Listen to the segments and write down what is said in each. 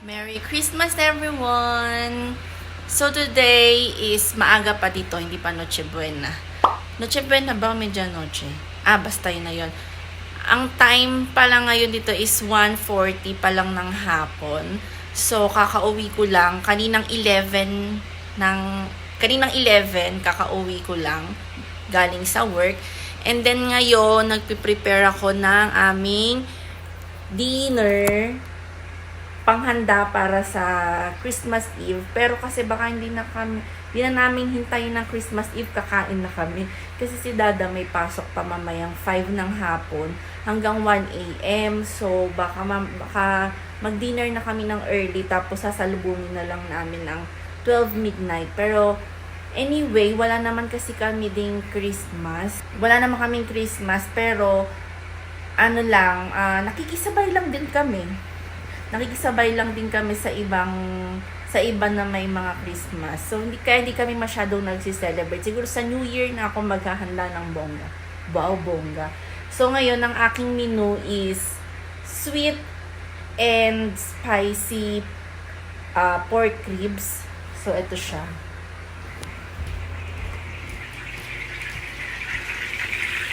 Merry Christmas everyone! So today is maaga pa dito, hindi pa Noche Buena. Noche Buena ba o Medianoche? Basta yun na yun. Ang time pala ngayon dito is 1:40 pa lang ng hapon. So kakauwi ko lang, kaninang 11 kakauwi ko lang galing sa work. And then ngayon, nagpe-prepare ako ng aming dinner panghanda para sa Christmas Eve. Pero kasi baka hindi na namin hintayin ng Christmas Eve, kakain na kami. Kasi si Dada may pasok pa mamayang 5 ng hapon hanggang 1 a.m. So baka mag-dinner na kami ng early, tapos sasalubungin na lang namin ng 12 midnight. Pero anyway, wala naman kasi kami ding Christmas. Wala naman kaming Christmas, pero nakikisabay lang din kami. Nakikisabay lang din kami sa iba na may mga Christmas. So hindi kami masyadong nagsi-celebrate. Siguro sa New Year na ako maghahanda ng bongga. Wow, bongga. So ngayon ang aking menu is sweet and spicy pork ribs. So ito siya.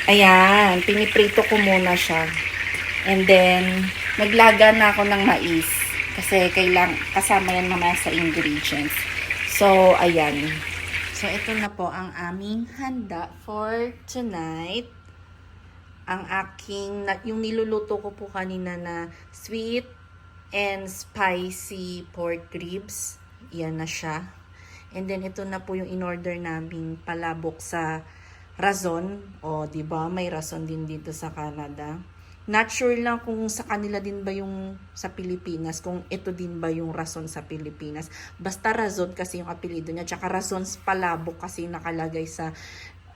Ayan, piniprito ko muna siya. And then, naglaga na ako ng mais. Kasi kasama yan mamaya sa ingredients. So, ayan. So, ito na po ang aming handa for tonight. Yung niluluto ko po kanina na sweet and spicy pork ribs. Yan na siya. And then, ito na po yung in-order namin palabok sa Razon. O, diba? May Razon din dito sa Canada. Not sure lang kung sa kanila din ba yung sa Pilipinas, kung ito din ba yung Razon sa Pilipinas. Basta Razon kasi yung apelido niya, tsaka Razon's Palabok kasi nakalagay sa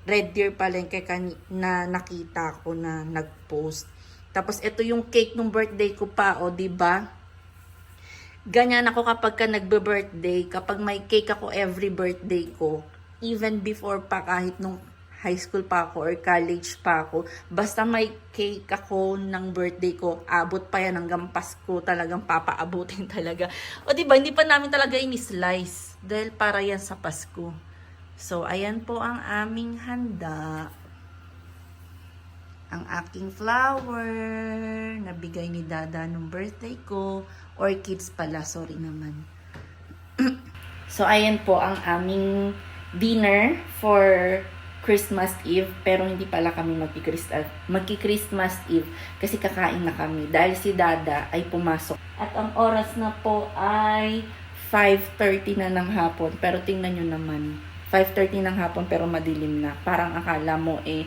Red Deer Palengke na nakita ko na nag-post. Tapos ito yung cake ng birthday ko pa, o diba? Ganyan ako kapag nagbe-birthday, kapag may cake ako every birthday ko, even before pa kahit nung high school pa ako or college pa ako, basta may cake ako ng birthday ko, abot pa yan hanggang Pasko, talagang papaabutin talaga. O diba, hindi pa namin talaga ini-slice dahil para yan sa Pasko. So, ayan po ang aming handa. Ang aking flower, nabigay ni Dada nung birthday ko. Orchids pala, sorry naman. So, ayan po ang aming dinner for Christmas Eve, pero hindi pala kami magki-Christmas Eve kasi kakain na kami dahil si Dada ay pumasok. At ang oras na po ay 5:30 na ng hapon, pero tingnan nyo naman, 5:30 ng hapon pero madilim na. Parang akala mo 9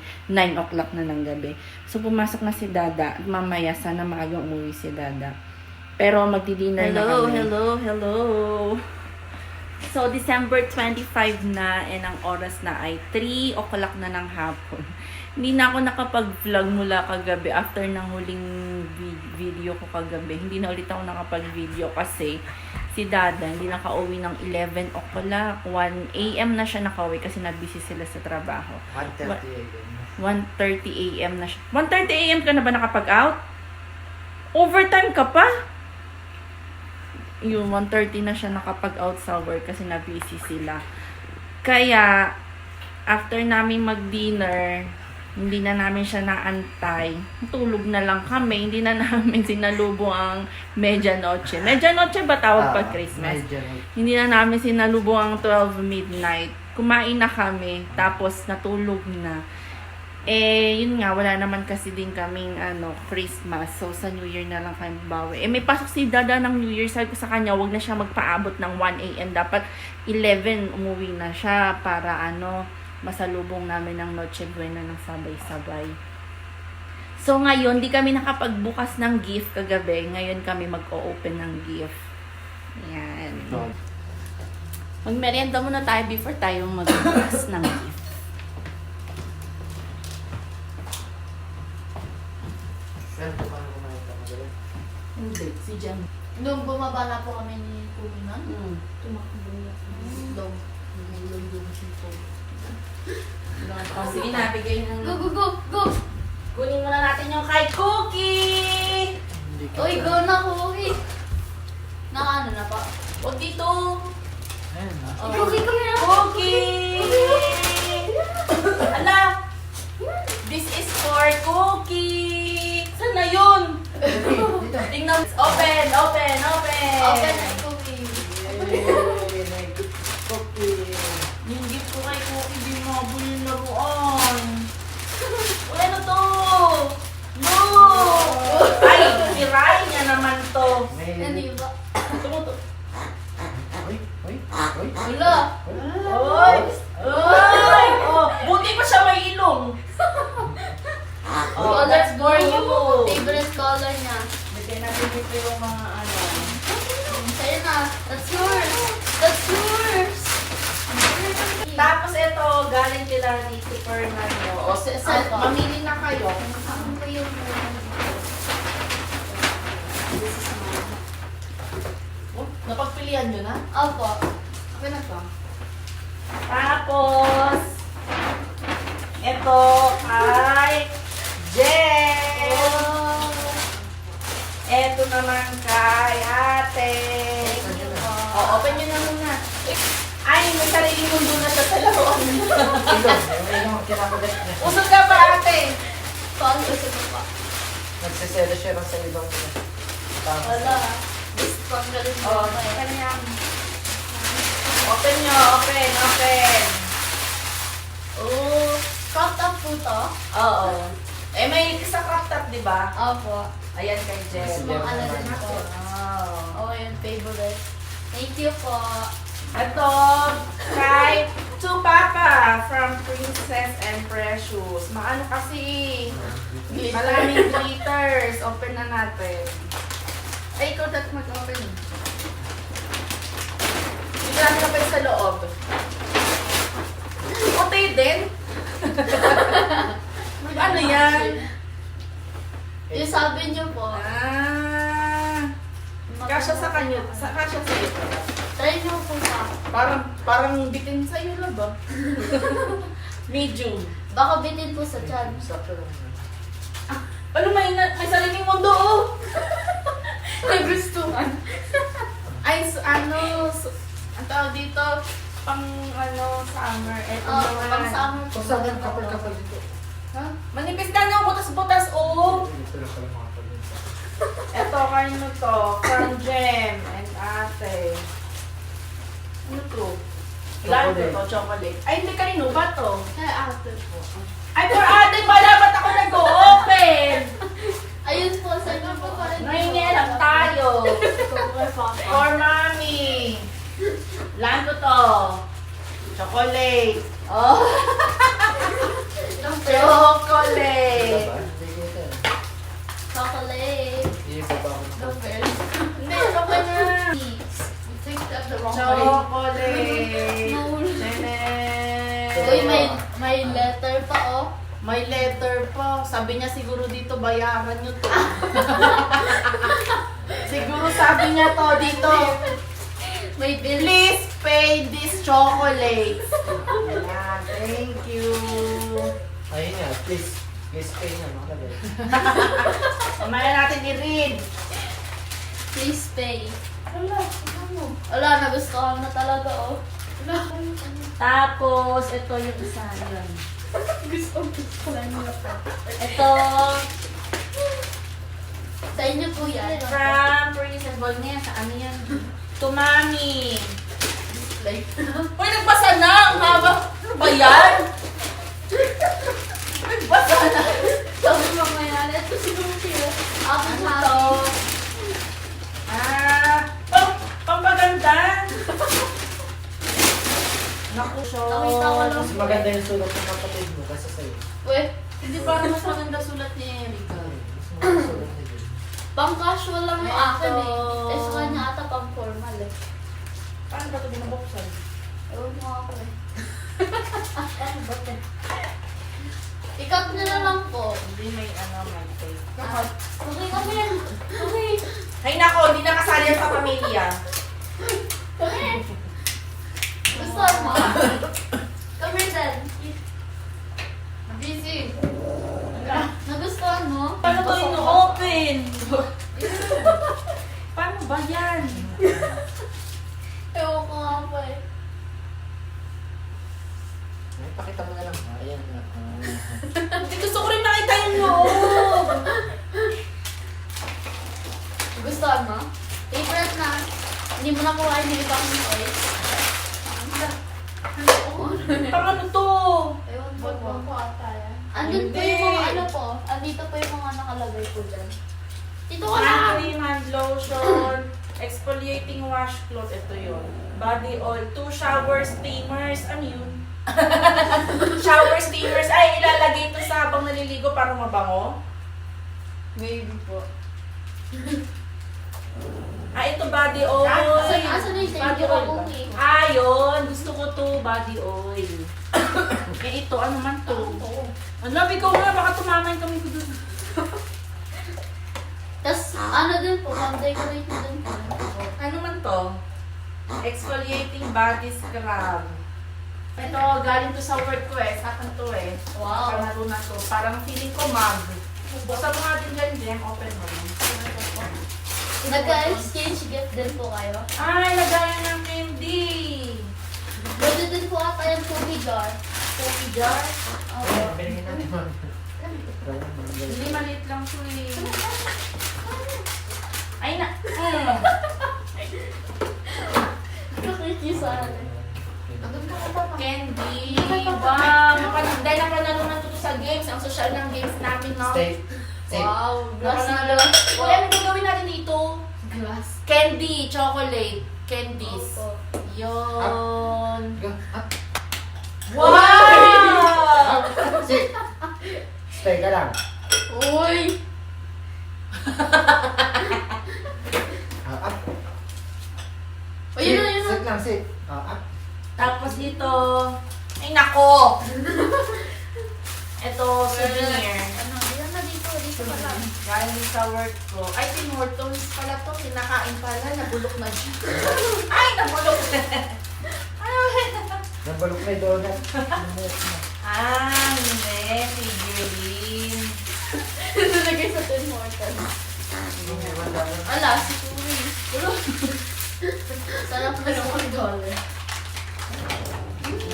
o'clock na ng gabi. So pumasok na si Dada at mamaya sana maagang umuwi si Dada. Pero magdi-dinner na kami. Hello. So, December 25 na and ang oras na ay 3 o'clock na ng hapon. Hindi na ako nakapag-vlog mula kagabi after ng huling video ko kagabi. Hindi na ulit ako nakapag-video kasi si Dada hindi nakauwi ng 11 o'clock. 1 a.m. na siya nakauwi kasi na-busy sila sa trabaho. 1:30 a.m. 1:30 a.m. na siya. 1:30 a.m. ka na ba nakapag-out? Overtime ka pa? Yung 1:30 na siya nakapag-out sa work kasi na-busy sila. Kaya, after namin mag-dinner, hindi na namin siya naantay. Tulog na lang kami. Hindi na namin sinalubong ang Medianoche. Medianoche ba tawag pag Christmas? Hindi na namin sinalubong ang 12 midnight. Kumain na kami, tapos natulog na. Yun nga, wala naman kasi din kaming Christmas. So, sa New Year na lang kami bawi. May pasok si Dada ng New Year. Sabi ko sa kanya, wag na siya magpaabot ng 1 a.m. Dapat 11 umuwi na siya para masalubong namin ng Noche Buena ng sabay-sabay. So, ngayon, di kami nakapagbukas ng gift kagabi. Ngayon kami mag-o-open ng gift. Yan. Magmerienda muna tayo before tayo magbukas ng gift. Hindi, si Jan. Nung bumaba na po kami ni Kuminan, tumakbo niya. Daw, nahulog yung sito. Sige na, bigay ng... Go! Kunin muna natin yung kay Cookie! Uy, go na, Cookie! Na ano? Huwag dito. Ayan. Oh. Cookie ko na. Cookie! Ala! This is for Cookie! Saan na yun? Tingnan. Open! Open! Open! Open na cookie. Cookie. Yung gift ko kay Cookie, di mabul yung laruan. Uy, ano to? No! Ay, tirahin niya naman to. Hindi ba? Tumuto. Uy, uy, uy. Wala. Oy! Oy! Oh, buti pa siya may ilong. Oh, that's for you. Favorite color niya. Bigyan natin dito yung mga ano. Sa'yo na. That's yours. That's yours. Tapos ito, galing kila ni Super Mario. O, mamili na kayo. Ano ba yung This is mine. Oh, napagpilian nyo na? Opo. Okay na to. Tapos, ito kay Jen. Oh. Ito naman kay ate. Thank you po. O, open nyo na muna. Ay, may sarili mundo na siya sa laruan. Ilong, kinakulit niya. Usog ka ba ate? Paano gusto mo pa? Nagsiselo siya sa ilong niya. Tama. Wala. Gusto pang galing mo. O, kanya. Open nyo, open, open. Oh. Cropped up po to? Oo. Eh, may sa crop top, di ba? Opo. Ayan kay Jen. Mga ano din po. Wow. Oh, yung favorite. Thank you po. Ito, kay To Papa from Princess and Precious. Maano kasi, maraming glitters. Open na natin. Ay, ikaw dapat mag-open. Hindi natin kapag sa loob. Puti din. Ano yan? Yung sabi niyo po, Kasya sa kanya. Kasya sa ito. try niyo po sa Parang bitin sa'yo lang ba? Medium. baka bitin po sa tiyan. Sakto lang. Ano, may sariling mundo, oh! Nagustuhan. Ay, ang tawag dito, pang, summer. Eto Oh, naman. pang summer po. Kung saan kapal-kapal dito. Ha? Manipis ka na, butas-butas, oh! Dito lang pala mga kapal dito. Eto, kanino to? From Jem and ate. Ano to? Ilan Chocolate. to? Chocolate. Ay, hindi kanino ba to? Kaya ate po. Ay, for ate pala, ba't ako nag-open? Ayun po, sa inyo po pa rin. Nangingialam tayo. For Papa. For mommy. Lan ko to. Chocolate. Oh. Chocolate. Diba? Hindi kita. Chocolate. Hindi pa ba ako The nakapal? first. Hindi, ito pa na. You think that's the wrong way. Chocolate. No. Nene. Uy, may letter pa oh. May letter pa. Sabi niya siguro dito bayaran nyo to. Siguro sabi niya to dito. May bill. Please pay this chocolate. Ayan, thank you. Ayun nga, please. Please pay na mga kapal. Mamaya natin i-read. Please pay. Wala, ano? Wala, nagustuhan na talaga oh. Tapos, ito yung isa yun. Ito, Sa inyo po yan. from Princess Ball niya. Sa ano yan? To Mami. Display. Uy, nagbasa na! Ang haba. Ano ba yan? Nagbasa na. Sabi mo ngayon, ito siguro siya. Ako Ano happy. to? Pampaganda. Naku, so. Nakita ko lang. Mas maganda yung sulat ng kapatid mo kaysa sa'yo. Weh, Hindi parang mas maganda sulat ni Erika. Mas maganda yung sulat niya dyan. pang casual lang yung akin eh. Ito. Eh, sa kanya ata pang formal eh. Paano ba ito binabuksan? Ewan mo ako eh. Paano ba ito? Ikat nyo na lang po. Hindi may may tape. Okay, kami yan. Okay. Ay nako, hindi nakasali yan sa pamilya. Okay. Gusto mo? Come here then. Busy. Nagustuhan mo? Paano ba ino-open? Paano ba yan? pa eh. Ay, pakita mo na lang. Ayan na. Gusto ko rin makita yung loob. Gustuhan mo? Favorite na. Hindi mo na kuhain yung ibang toys. Parang ano to? Ewan ko po. Bot ko ata yan. Andun po Hindi. yung mga ano po. Andito po yung mga nakalagay po dyan. Dito ka na! Hand cream, hand lotion, exfoliating washcloth. Ito yun. Body oil, 2 shower steamers. Ano yun? Shower steamers. Ay, ilalagay ito sa habang naliligo para mabango. Maybe po. Ah, ito body oil. Asan na yung thank Body you oil ako ba? eh. Ah, yun. Gusto ko to body oil. Eh, ito, ano man to? Ano, ikaw nga, baka tumamay kami ko dun. Tapos ano din po, pang-decorate mo din po. Ano man to? Exfoliating body scrub. Ito, galing to sa work ko eh. Sa akin to eh. Wow. Parang na to. Parang feeling ko mag. Buksan mo nga din dyan, Jem. Open mo lang. Nagka-exchange gift din po kayo. Ay, lagayan ng candy. Pwede din po ata yung cookie jar. Cookie jar. Oo. Bilhin natin mo. Hindi, maliit lang to eh. Ay na. Nakikisahan. Candy. Wow. Dahil napanalunan ko to sa games. Ang social ng games namin, no? Stay. Stay. Wow, glass na Napanalunan. glass po. Uy, ano gagawin natin dito? Glass. Candy, chocolate, candies. Opo. Yun. Go. Up. Wow! Up. Sit. Stay ka lang. Uy! Up. O yun na, yun na. Sit lang, sit. Up. Tapos dito, ay nako! Ito, souvenir. Ano, yan na dito. Dito pa lang. Galing din sa work ko. Ay, Timortons pala to. Kinakain pala. Nabulok na siya. Ay, nabulok na. Nabalok na yung donut. Ah, hindi. Figurine. Nalagay sa Tim Hortons. Ala, si Turi. Sarap na naman dollar.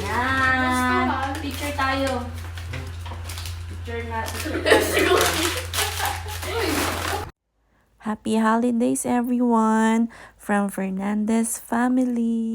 Yan. Picture tayo. Picture na. Picture tayo. Happy holidays, everyone, from Fernandez family.